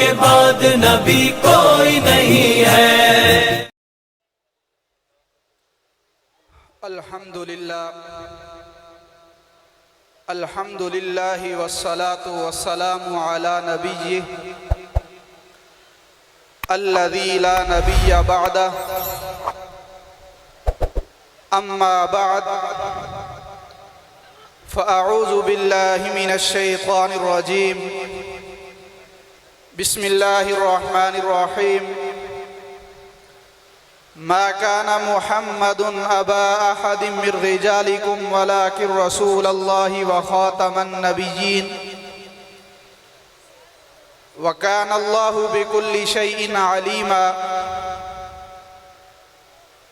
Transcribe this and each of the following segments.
کے بعد نبی کوئی نہیں ہے۔ الحمدللہ والصلاة والسلام علی نبیہ الذی لا نبی بعدہ اما بعد فاعوذ باللہ من الشیطان الرجیم بسم اللہ الرحمن الرحیم ما كان محمد أبا أحد من رجالكم ولكن رسول الله وخاتم النبيين وكان الله بكل شيء عليما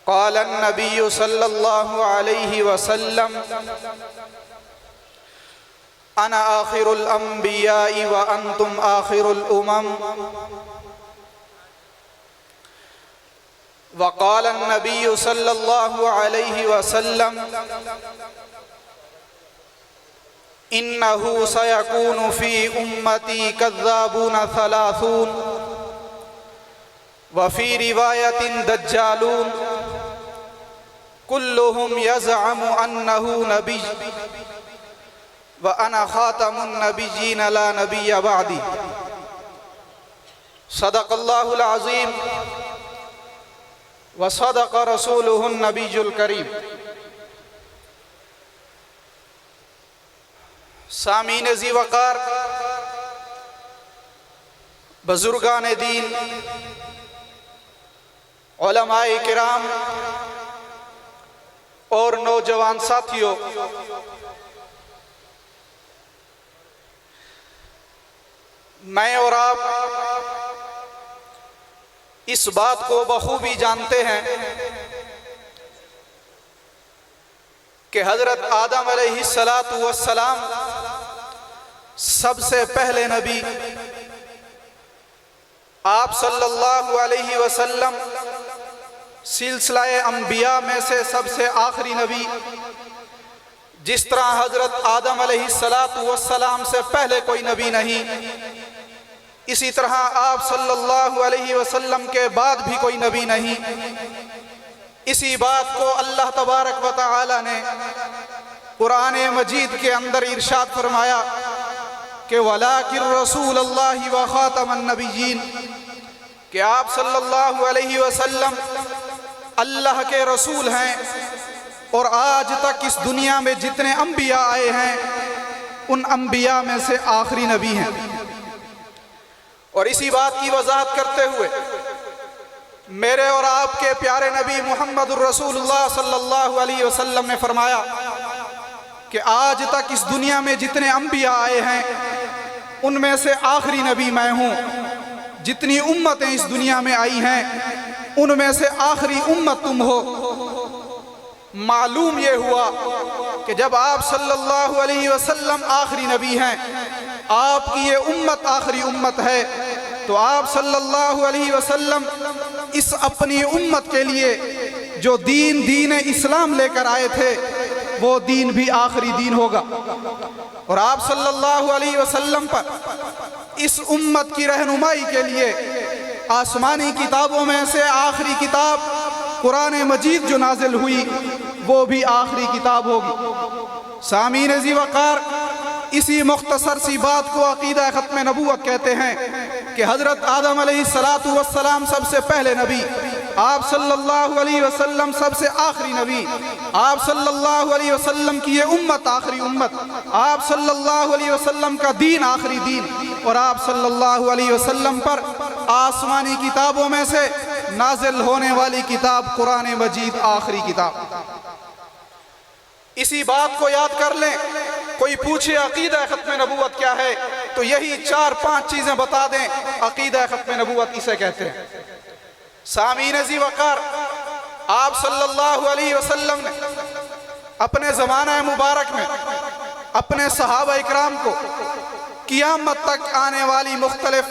قال النبي صلى الله عليه وسلم أنا آخر الأنبياء وأنتم آخر الأمم وقال النبي صلى الله عليه وسلم إنه سيكون في أمتي كذابون 30 وفي رواية دجالون كلهم يزعم أنه نبي وأنا خاتم النبيين لا نبي بعدي صدق الله العظيم وصدق رسوله النبی الکریم۔ سامعین ذی وقار، بزرگان دین، علماء کرام اور نوجوان ساتھیوں، میں اور آپ اس بات کو بخوبی جانتے ہیں کہ حضرت آدم علیہ السلام سب سے پہلے نبی، آپ صلی اللہ علیہ وسلم سلسلہ انبیاء میں سے سب سے آخری نبی۔ جس طرح حضرت آدم علیہ السلام سے پہلے کوئی نبی نہیں، اسی طرح آپ صلی اللہ علیہ وسلم کے بعد بھی کوئی نبی نہیں۔ اسی بات کو اللہ تبارک و تعالی نے قرآن مجید کے اندر ارشاد فرمایا کہ وَلَٰكِن رَّسُولَ اللَّهِ وَخَاتَمَ النَّبِيِّينَ، کہ آپ صلی اللہ علیہ وسلم اللہ کے رسول ہیں اور آج تک اس دنیا میں جتنے انبیاء آئے ہیں ان انبیاء میں سے آخری نبی ہیں۔ اور اسی بات کی وضاحت کرتے ہوئے میرے اور آپ کے پیارے نبی محمد الرسول اللہ صلی اللہ علیہ وسلم نے فرمایا کہ آج تک اس دنیا میں جتنے انبیاء آئے ہیں ان میں سے آخری نبی میں ہوں۔ جتنی امتیں اس دنیا میں آئی ہیں ان میں سے آخری امت تم ہو۔ معلوم یہ ہوا کہ جب آپ صلی اللہ علیہ وسلم آخری نبی ہیں، آپ کی یہ امت آخری امت ہے، تو آپ صلی اللہ علیہ وسلم اس اپنی امت کے لیے جو دین اسلام لے کر آئے تھے وہ دین بھی آخری دین ہوگا۔ اور آپ صلی اللہ علیہ وسلم پر اس امت کی رہنمائی کے لیے آسمانی کتابوں میں سے آخری کتاب قرآن مجید جو نازل ہوئی وہ بھی آخری کتاب ہوگی۔ سامعین ذی وقار، اسی مختصر سی بات کو عقیدہ ختم نبوت کہتے ہیں کہ حضرت آدم علیہ السلام سب سے پہلے نبی، آپ صلی اللہ علیہ وسلم سب سے آخری نبی، آپ صلی اللہ علیہ وسلم کی یہ امت آخری امت، آپ صلی اللہ علیہ وسلم کا دین آخری دین، اور آپ صلی اللہ علیہ وسلم پر آسمانی کتابوں میں سے نازل ہونے والی کتاب قرآن مجید آخری کتاب۔ اسی بات کو یاد کر لیں۔ کوئی پوچھے عقیدہ ختم نبوت کیا ہے تو یہی 4-5 چیزیں بتا دیں، عقیدہ ختم نبوت اسے کہتے ہیں۔ سامعین ذی وقار، آپ صلی اللہ علیہ وسلم نے اپنے زمانہ مبارک میں اپنے صحابہ اکرام کو قیامت تک آنے والی مختلف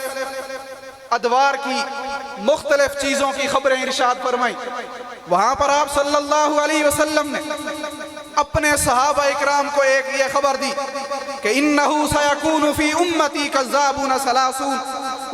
ادوار کی مختلف چیزوں کی خبریں ارشاد فرمائیں۔ وہاں پر آپ صلی اللہ علیہ وسلم نے اپنے صحابہ اکرام کو ایک یہ خبر دی کہ انہو سیکون فی امتی کذابون 30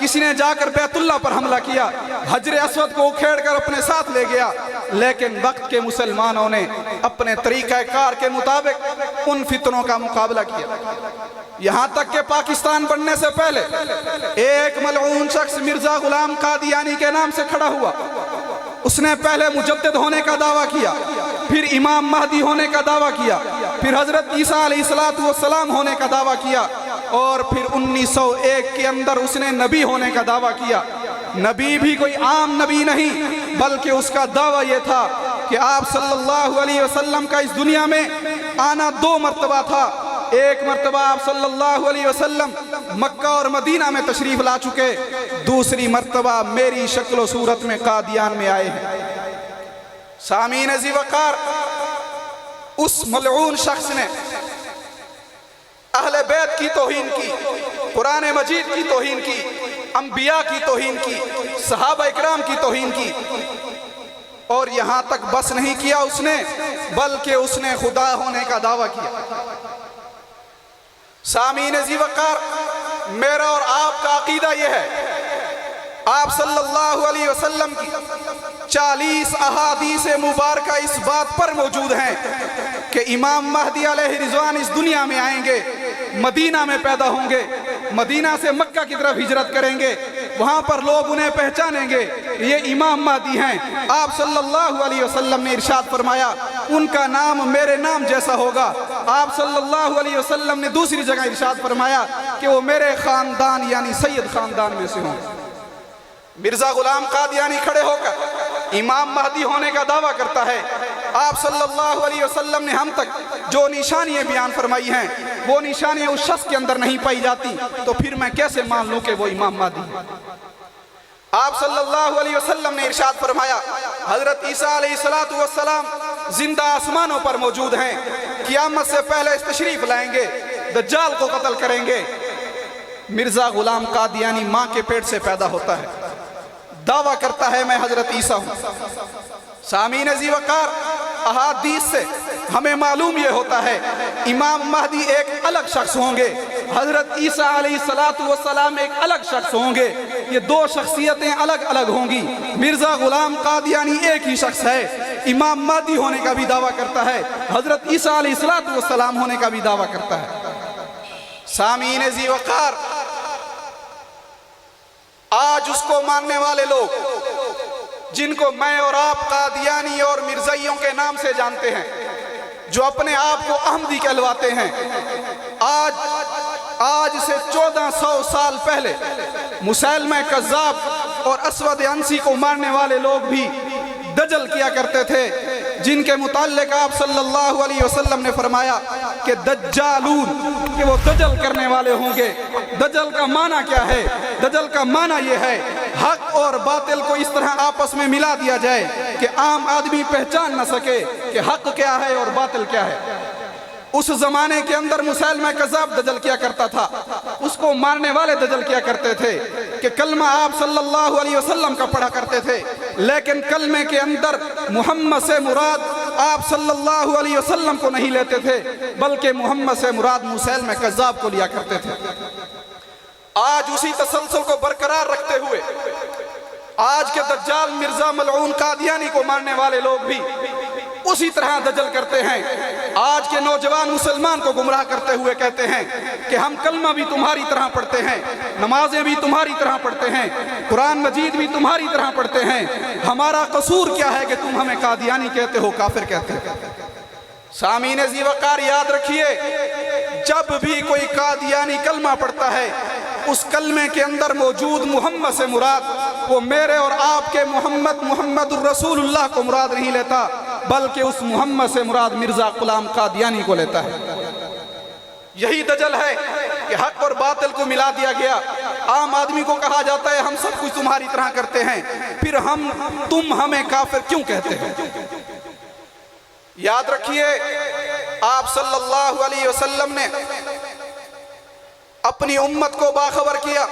کسی نے جا کر بیت اللہ پر حملہ کیا، حجر اسود کو اکھیڑ کر اپنے ساتھ لے گیا، لیکن وقت کے مسلمانوں نے اپنے طریقہ کار کے مطابق ان فتنوں کا مقابلہ کیا۔ یہاں تک کہ پاکستان بننے سے پہلے ایک ملعون شخص مرزا غلام قادیانی کے نام سے کھڑا ہوا۔ اس نے پہلے مجدد ہونے کا دعویٰ کیا، پھر امام مہدی ہونے کا دعویٰ کیا، پھر حضرت عیسیٰ علیہ السلام ہونے کا دعویٰ کیا، اور پھر 1901 کے اندر اس نے نبی ہونے کا دعویٰ کیا۔ نبی بھی کوئی عام نبی نہیں، بلکہ اس کا دعویٰ یہ تھا کہ آپ صلی اللہ علیہ وسلم کا اس دنیا میں آنا 2 مرتبہ تھا۔ ایک مرتبہ آپ صلی اللہ علیہ وسلم مکہ اور مدینہ میں تشریف لا چکے، دوسری مرتبہ میری شکل و صورت میں قادیان میں آئے ہیں۔ سامعین ذی وقار، اس ملعون شخص نے اہل بیت کی توہین کی، قرآن مجید کی توہین کی، انبیاء کی توہین کی، صحابہ اکرام کی توہین کی، اور یہاں تک بس نہیں کیا اس نے، بلکہ اس نے خدا ہونے کا دعویٰ کیا۔ سامعین ذی وقار، میرا اور آپ کا عقیدہ یہ ہے، آپ صلی اللہ علیہ وسلم کی 40 احادیث مبارکہ اس بات پر موجود ہیں کہ امام مہدی علیہ رضوان اس دنیا میں آئیں گے، مدینہ میں پیدا ہوں گے، مدینہ سے مکہ کی طرف ہجرت کریں گے، وہاں پر لوگ انہیں پہچانیں گے، یہ امام مہدی ہیں۔ آپ صلی اللہ علیہ وسلم نے ارشاد فرمایا ان کا نام میرے نام جیسا ہوگا۔ آپ صلی اللہ علیہ وسلم نے دوسری جگہ ارشاد فرمایا کہ وہ میرے خاندان یعنی سید خاندان میں سے ہوں۔ مرزا غلام قادیانی کھڑے ہو کر امام مہدی ہونے کا دعویٰ کرتا ہے۔ آپ صلی اللہ علیہ وسلم نے ہم تک جو نشانیاں بیان فرمائی ہیں وہ نشانیاں اس شخص کے اندر نہیں پائی جاتی، تو پھر میں کیسے مان لوں کہ وہ امام مہدی ہے؟ آپ صلی اللہ علیہ وسلم نے ارشاد فرمایا حضرت عیسیٰ علیہ السلام زندہ آسمانوں پر موجود ہیں، قیامت سے پہلے اس تشریف لائیں گے، دجال کو قتل کریں گے۔ مرزا غلام قادیانی ماں کے پیٹ سے پیدا ہوتا ہے، دعویٰ کرتا ہے میں حضرت عیسیٰ ہوں۔ سامعین ذی وقار، احادیث سے ہمیں معلوم یہ ہوتا ہے امام مہدی ایک الگ شخص ہوں گے، حضرت عیسیٰ علیہ السلام ایک الگ شخص ہوں گے، یہ 2 شخصیتیں الگ الگ ہوں گی۔ مرزا غلام قادیانی ایک ہی شخص ہے، امام مہدی ہونے کا بھی دعویٰ کرتا ہے، حضرت عیسیٰ علیہ السلام ہونے کا بھی دعویٰ کرتا ہے۔ سامعین ذی وقار، آج اس کو ماننے والے لوگ جن کو میں اور آپ قادیانی اور مرزائیوں کے نام سے جانتے ہیں، جو اپنے آپ کو احمدی کہلواتے ہیں، آج سے 1400 سال پہلے مسیلمہ کذاب اور اسود عنسی کو مارنے والے لوگ بھی دجل کیا کرتے تھے، جن کے متعلق آپ صلی اللہ علیہ وسلم نے فرمایا کہ دجالون، کہ وہ دجل کرنے والے ہوں گے۔ دجل کا معنی کیا ہے؟ دجل کا معنی یہ ہے حق اور باطل کو اس طرح آپس میں ملا دیا جائے کہ عام آدمی پہچان نہ سکے کہ حق کیا ہے اور باطل کیا ہے۔ اس زمانے کے اندر مسیلمہ کذاب دجل کیا کرتا تھا، اس کو مارنے والے دجل کیا کرتے تھے کہ کلمہ آپ صلی اللہ علیہ وسلم کا پڑھا کرتے تھے، لیکن کلمے کے اندر محمد سے مراد آپ صلی اللہ علیہ وسلم کو نہیں لیتے تھے، بلکہ محمد سے مراد مسیلمہ کذاب کو لیا کرتے تھے۔ آج اسی تسلسل کو برقرار رکھتے ہوئے آج کے دجال مرزا ملعون قادیانی کو مارنے والے لوگ بھی اسی طرح دجل کرتے ہیں۔ آج کے نوجوان مسلمان کو گمراہ کرتے ہوئے کہتے ہیں کہ ہم کلمہ بھی تمہاری طرح پڑھتے ہیں، نمازیں بھی تمہاری طرح پڑھتے ہیں، قرآن مجید بھی تمہاری طرح پڑھتے ہیں، ہمارا قصور کیا ہے کہ تم ہمیں قادیانی کہتے ہو، کافر کہتے ہو؟ سامعین ذی وقار، یاد رکھیے، جب بھی کوئی قادیانی کلمہ پڑھتا ہے اس کلمے کے اندر موجود محمد سے مراد وہ میرے اور آپ کے محمد الرسول اللہ کو مراد نہیں لیتا، بلکہ اس محمد سے مراد مرزا غلام قادیانی کو لیتا ہے۔ یہی دجل ہے کہ حق اور باطل کو ملا دیا گیا۔ عام آدمی کو کہا جاتا ہے ہم سب کچھ تمہاری طرح کرتے ہیں، پھر تم ہمیں کافر کیوں کہتے ہو؟ یاد رکھیے، آپ صلی اللہ علیہ وسلم نے اپنی امت کو باخبر کیا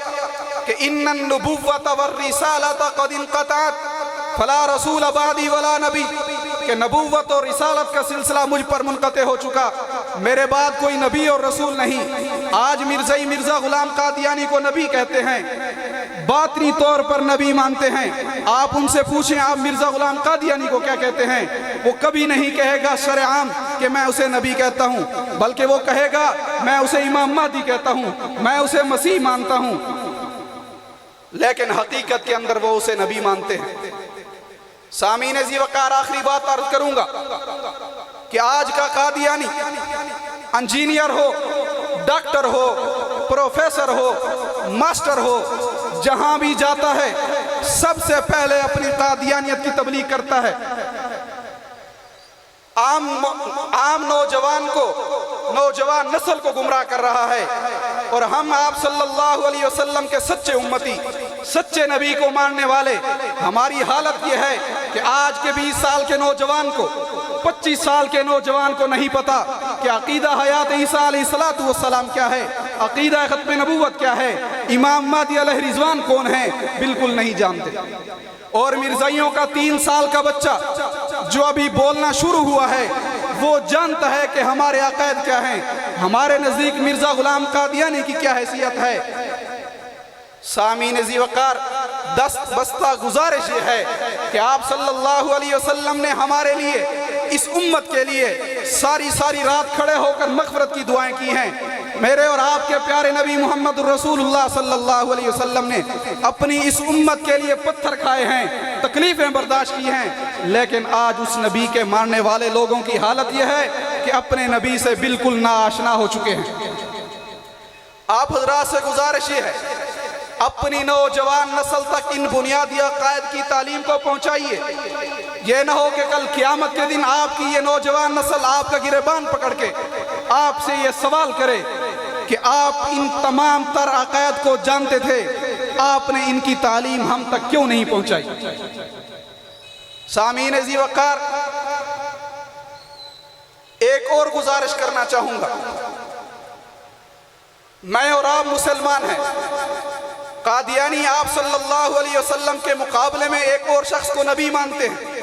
کہ ان النبوۃ والرسالۃ قد انقطعت فلا رسول بعدی ولا نبی، کہ نبوت اور رسالت کا سلسلہ مجھ پر منقطع ہو چکا، میرے بعد کوئی نبی اور رسول نہیں۔ آج مرزا غلام قادیانی کو نبی کہتے ہیں، باطنی طور پر نبی مانتے ہیں. آپ ان سے پوچھیں آپ مرزا غلام قادیانی کو کیا کہتے ہیں. وہ کبھی نہیں کہے گا شرعام کہ میں اسے نبی کہتا ہوں، بلکہ وہ کہے گا میں اسے امام مہدی کہتا ہوں، میں اسے مسیح مانتا ہوں، لیکن حقیقت کے اندر وہ اسے نبی مانتے ہیں. سامعین ذی وقار، آخری بات عرض کروں گا کہ آج کا قادیانی انجینئر ہو، ڈاکٹر ہو، پروفیسر ہو، ماسٹر ہو، جہاں بھی جاتا ہے سب سے پہلے اپنی قادیانیت کی تبلیغ کرتا ہے. عام نوجوان نسل کو گمراہ کر رہا ہے. اور ہم آپ صلی اللہ علیہ وسلم کے سچے امتی، سچے نبی کو ماننے والے، ہماری حالت یہ ہے کہ آج کے 20 سال کے نوجوان کو، 25 سال کے نوجوان کو نہیں پتا کہ عقیدہ حیات عیسیٰ علیہ السلام کیا ہے، عقیدہ ختم نبوت کیا ہے، امام مہدی علیہ رضوان کون ہے، بالکل نہیں جانتے. اور مرزائیوں کا 3 سال کا بچہ جو ابھی بولنا شروع ہوا ہے وہ جانتا ہے کہ ہمارے عقائد کیا ہیں، ہمارے نزدیک مرزا غلام قادیانی کی کیا حیثیت ہے. سامعین ذی وقار، دست بستہ گزارش یہ ہے کہ آپ صلی اللہ علیہ وسلم نے ہمارے لیے، اس امت کے لیے ساری رات کھڑے ہو کر مغفرت کی دعائیں کی ہیں. میرے اور آپ کے پیارے نبی محمد الرسول اللہ صلی اللہ علیہ وسلم نے اپنی اس امت کے لیے پتھر کھائے ہیں، تکلیفیں برداشت کی ہیں، لیکن آج اس نبی کے ماننے والے لوگوں کی حالت یہ ہے کہ اپنے نبی سے بالکل ناآشنا ہو چکے ہیں. آپ حضرات سے گزارش یہ ہے، اپنی نوجوان نسل تک ان بنیادی عقائد کی تعلیم کو پہنچائیے. یہ نہ ہو کہ کل قیامت کے دن آپ کی یہ نوجوان نسل آپ کا گریبان پکڑ کے آپ سے یہ سوال کرے کہ آپ ان تمام تر عقائد کو جانتے تھے، آپ نے ان کی تعلیم ہم تک کیوں نہیں پہنچائی. سامعین ذی وقار، ایک اور گزارش کرنا چاہوں گا. میں اور آپ مسلمان ہیں. قادیانی آپ صلی اللہ علیہ وسلم کے مقابلے میں ایک اور شخص کو نبی مانتے ہیں.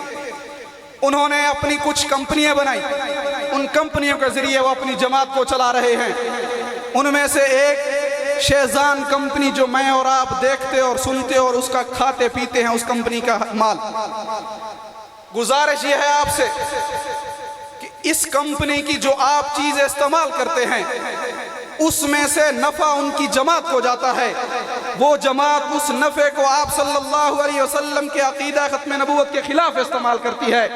انہوں نے اپنی کچھ کمپنیاں بنائی، ان کمپنیوں کے ذریعے وہ اپنی جماعت کو چلا رہے ہیں. ان میں سے ایک شیزان کمپنی جو میں اور آپ دیکھتے اور سنتے اور اس کا کھاتے پیتے ہیں، اس کمپنی کا مال. گزارش یہ ہے آپ سے کہ اس کمپنی کی جو آپ چیزیں استعمال کرتے ہیں اس میں سے نفع ان کی جماعت کو جاتا ہے. وہ جماعت اس نفع کو آپ صلی اللہ علیہ وسلم کے عقیدہ ختم نبوت کے خلاف استعمال کرتی ہے.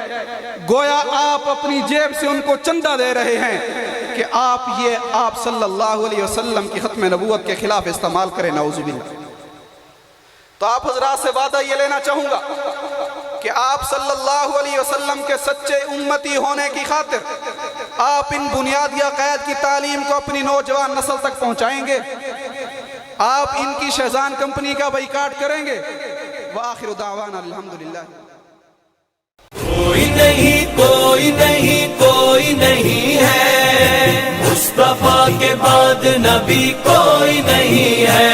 گویا آپ اپنی جیب سے ان کو چندہ دے رہے ہیں کہ آپ صلی اللہ علیہ وسلم کی ختم نبوت کے خلاف استعمال کریں. نعوذ باللہ. تو آپ حضرات سے وعدہ یہ لینا چاہوں گا کہ آپ صلی اللہ علیہ وسلم کے سچے امتی ہونے کی خاطر آپ ان بنیادی عقائد کی تعلیم کو اپنی نوجوان نسل تک پہنچائیں گے. آپ ان کی شیزان کمپنی کا بائیکاٹ کریں گے. وآخر دعوانا الحمدللہ. کوئی نہیں ہے مصطفیٰ کے بعد نبی کوئی نہیں ہے.